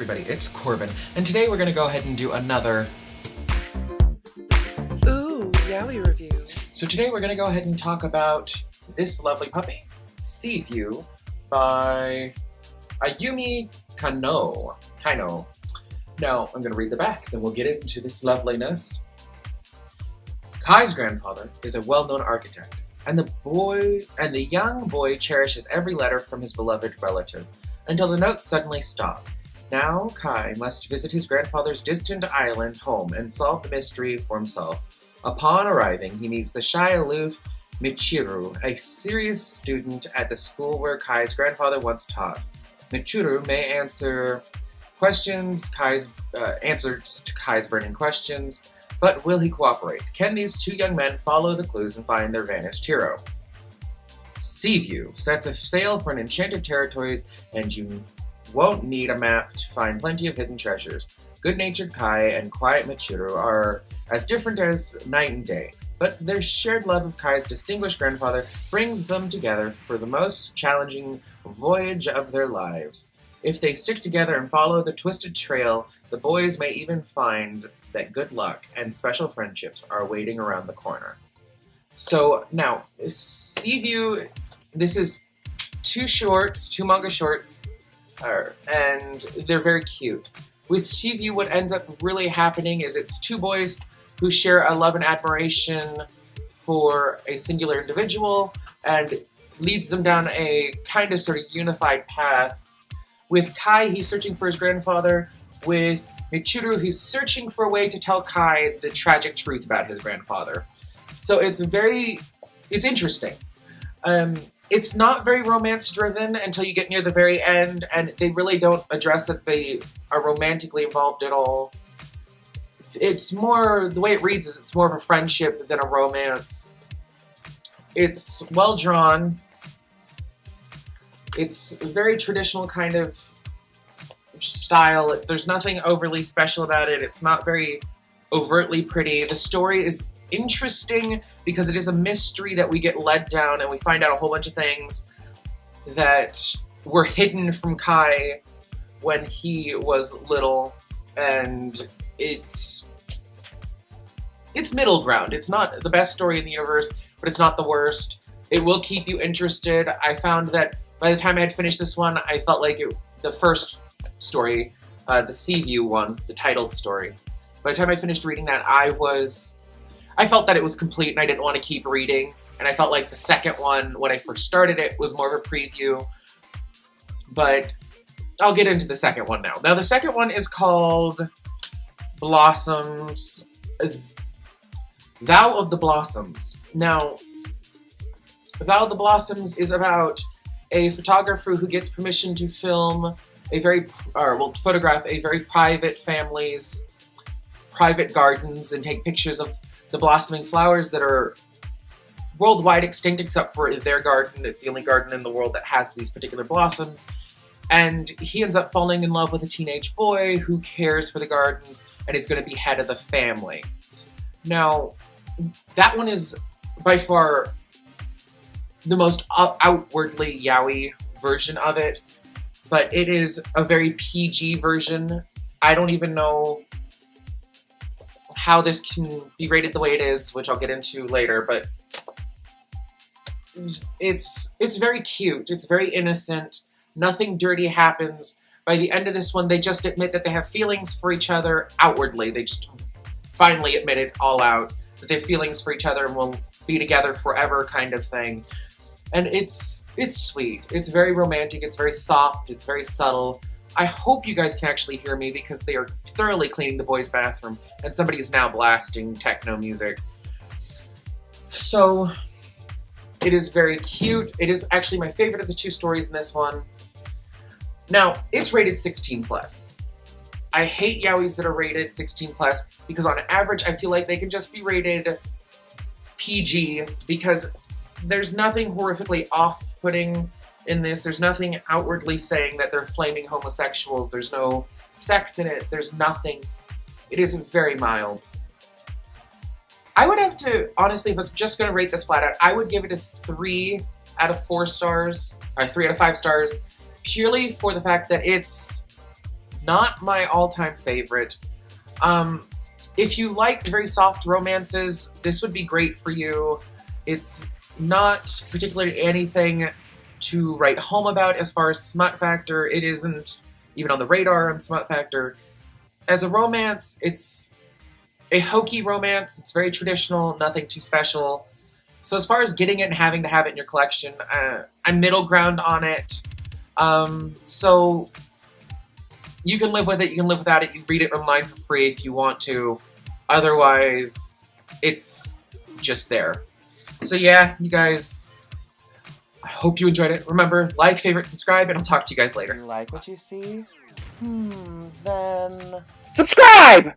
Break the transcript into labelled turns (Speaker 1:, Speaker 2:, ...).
Speaker 1: everybody, it's Corbin, and today we're going to go ahead and do another
Speaker 2: Yaoi review.
Speaker 1: So today we're going to go ahead and talk about this lovely puppy, Sea View, by Ayumi Kano. Now, I'm going to read the back, then we'll get into this loveliness. Kai's grandfather is a well-known architect, and the young boy cherishes every letter from his beloved relative, until the notes suddenly stop. Now, Kai must visit his grandfather's distant island home and solve the mystery for himself. Upon arriving, he meets the shy, aloof Michiru, a serious student at the school where Kai's grandfather once taught. Michiru may answer answers to Kai's burning questions, but will he cooperate? Can these two young men follow the clues and find their vanished hero? Sea View sets a sail for an enchanted territories, and you won't need a map to find plenty of hidden treasures. Good-natured Kai and quiet Michiru are as different as night and day, but their shared love of Kai's distinguished grandfather brings them together for the most challenging voyage of their lives. If they stick together and follow the twisted trail, the boys may even find that good luck and special friendships are waiting around the corner. So now, Sea View, this is two manga shorts, and they're very cute. With Sea View, what ends up really happening is it's two boys who share a love and admiration for a singular individual, and leads them down a kind of sort of unified path. With Kai, he's searching for his grandfather. With Michiru, he's searching for a way to tell Kai the tragic truth about his grandfather. So it's interesting. It's not very romance-driven until you get near the very end, and they really don't address that they are romantically involved at all. It's more, the way it reads is it's more of a friendship than a romance. It's well-drawn. It's a very traditional kind of style. There's nothing overly special about it. It's not very overtly pretty. The story is interesting because it is a mystery that we get led down and we find out a whole bunch of things that were hidden from Kai when he was little, and it's middle ground. It's not the best story in the universe, but it's not the worst. It will keep you interested. I found that by the time I had finished this one, I felt like the first story, the Sea View one, the titled story, by the time I finished reading that, I felt that it was complete and I didn't want to keep reading. And I felt like the second one, when I first started it, was more of a preview. But I'll get into the second one now. Now, the second one is called Blossoms. Vow of the Blossoms. Now, Vow of the Blossoms is about a photographer who gets permission to photograph a very private family's private gardens and take pictures of the blossoming flowers that are worldwide extinct except for their garden. It's the only garden in the world that has these particular blossoms. And he ends up falling in love with a teenage boy who cares for the gardens and is going to be head of the family. Now, that one is by far the most outwardly yaoi version of it, but it is a very PG version. I don't even know how this can be rated the way it is, which I'll get into later, but it's very cute. It's very innocent. Nothing dirty happens. By the end of this one, they just admit that they have feelings for each other outwardly. They just finally admit it all out, that they have feelings for each other and will be together forever kind of thing. And it's sweet. It's very romantic. It's very soft. It's very subtle. I hope you guys can actually hear me because they are thoroughly cleaning the boys' bathroom and somebody is now blasting techno music. So, it is very cute. It is actually my favorite of the two stories in this one. Now, it's rated 16+. I hate yaois that are rated 16+, because on average I feel like they can just be rated PG, because there's nothing horrifically off-putting in this. There's nothing outwardly saying that they're flaming homosexuals. There's no sex in it. There's nothing. It is very mild. I would have to, honestly, if I was just going to rate this flat out, I would give it a 3 out of 4 stars, or 3 out of 5 stars, purely for the fact that it's Not my all-time favorite. If you like very soft romances, this would be great for you. It's not particularly anything to write home about as far as smut factor. It isn't even on the radar on smut factor. As a romance, it's a hokey romance. It's very traditional, nothing too special. So as far as getting it and having to have it in your collection, I'm middle ground on it. So you can live with it, you can live without it, you read it online for free if you want to. Otherwise, it's just there. So yeah, you guys, I hope you enjoyed it. Remember, like, favorite, subscribe, and I'll talk to you guys later.
Speaker 3: You like what you see? Then...
Speaker 2: Subscribe!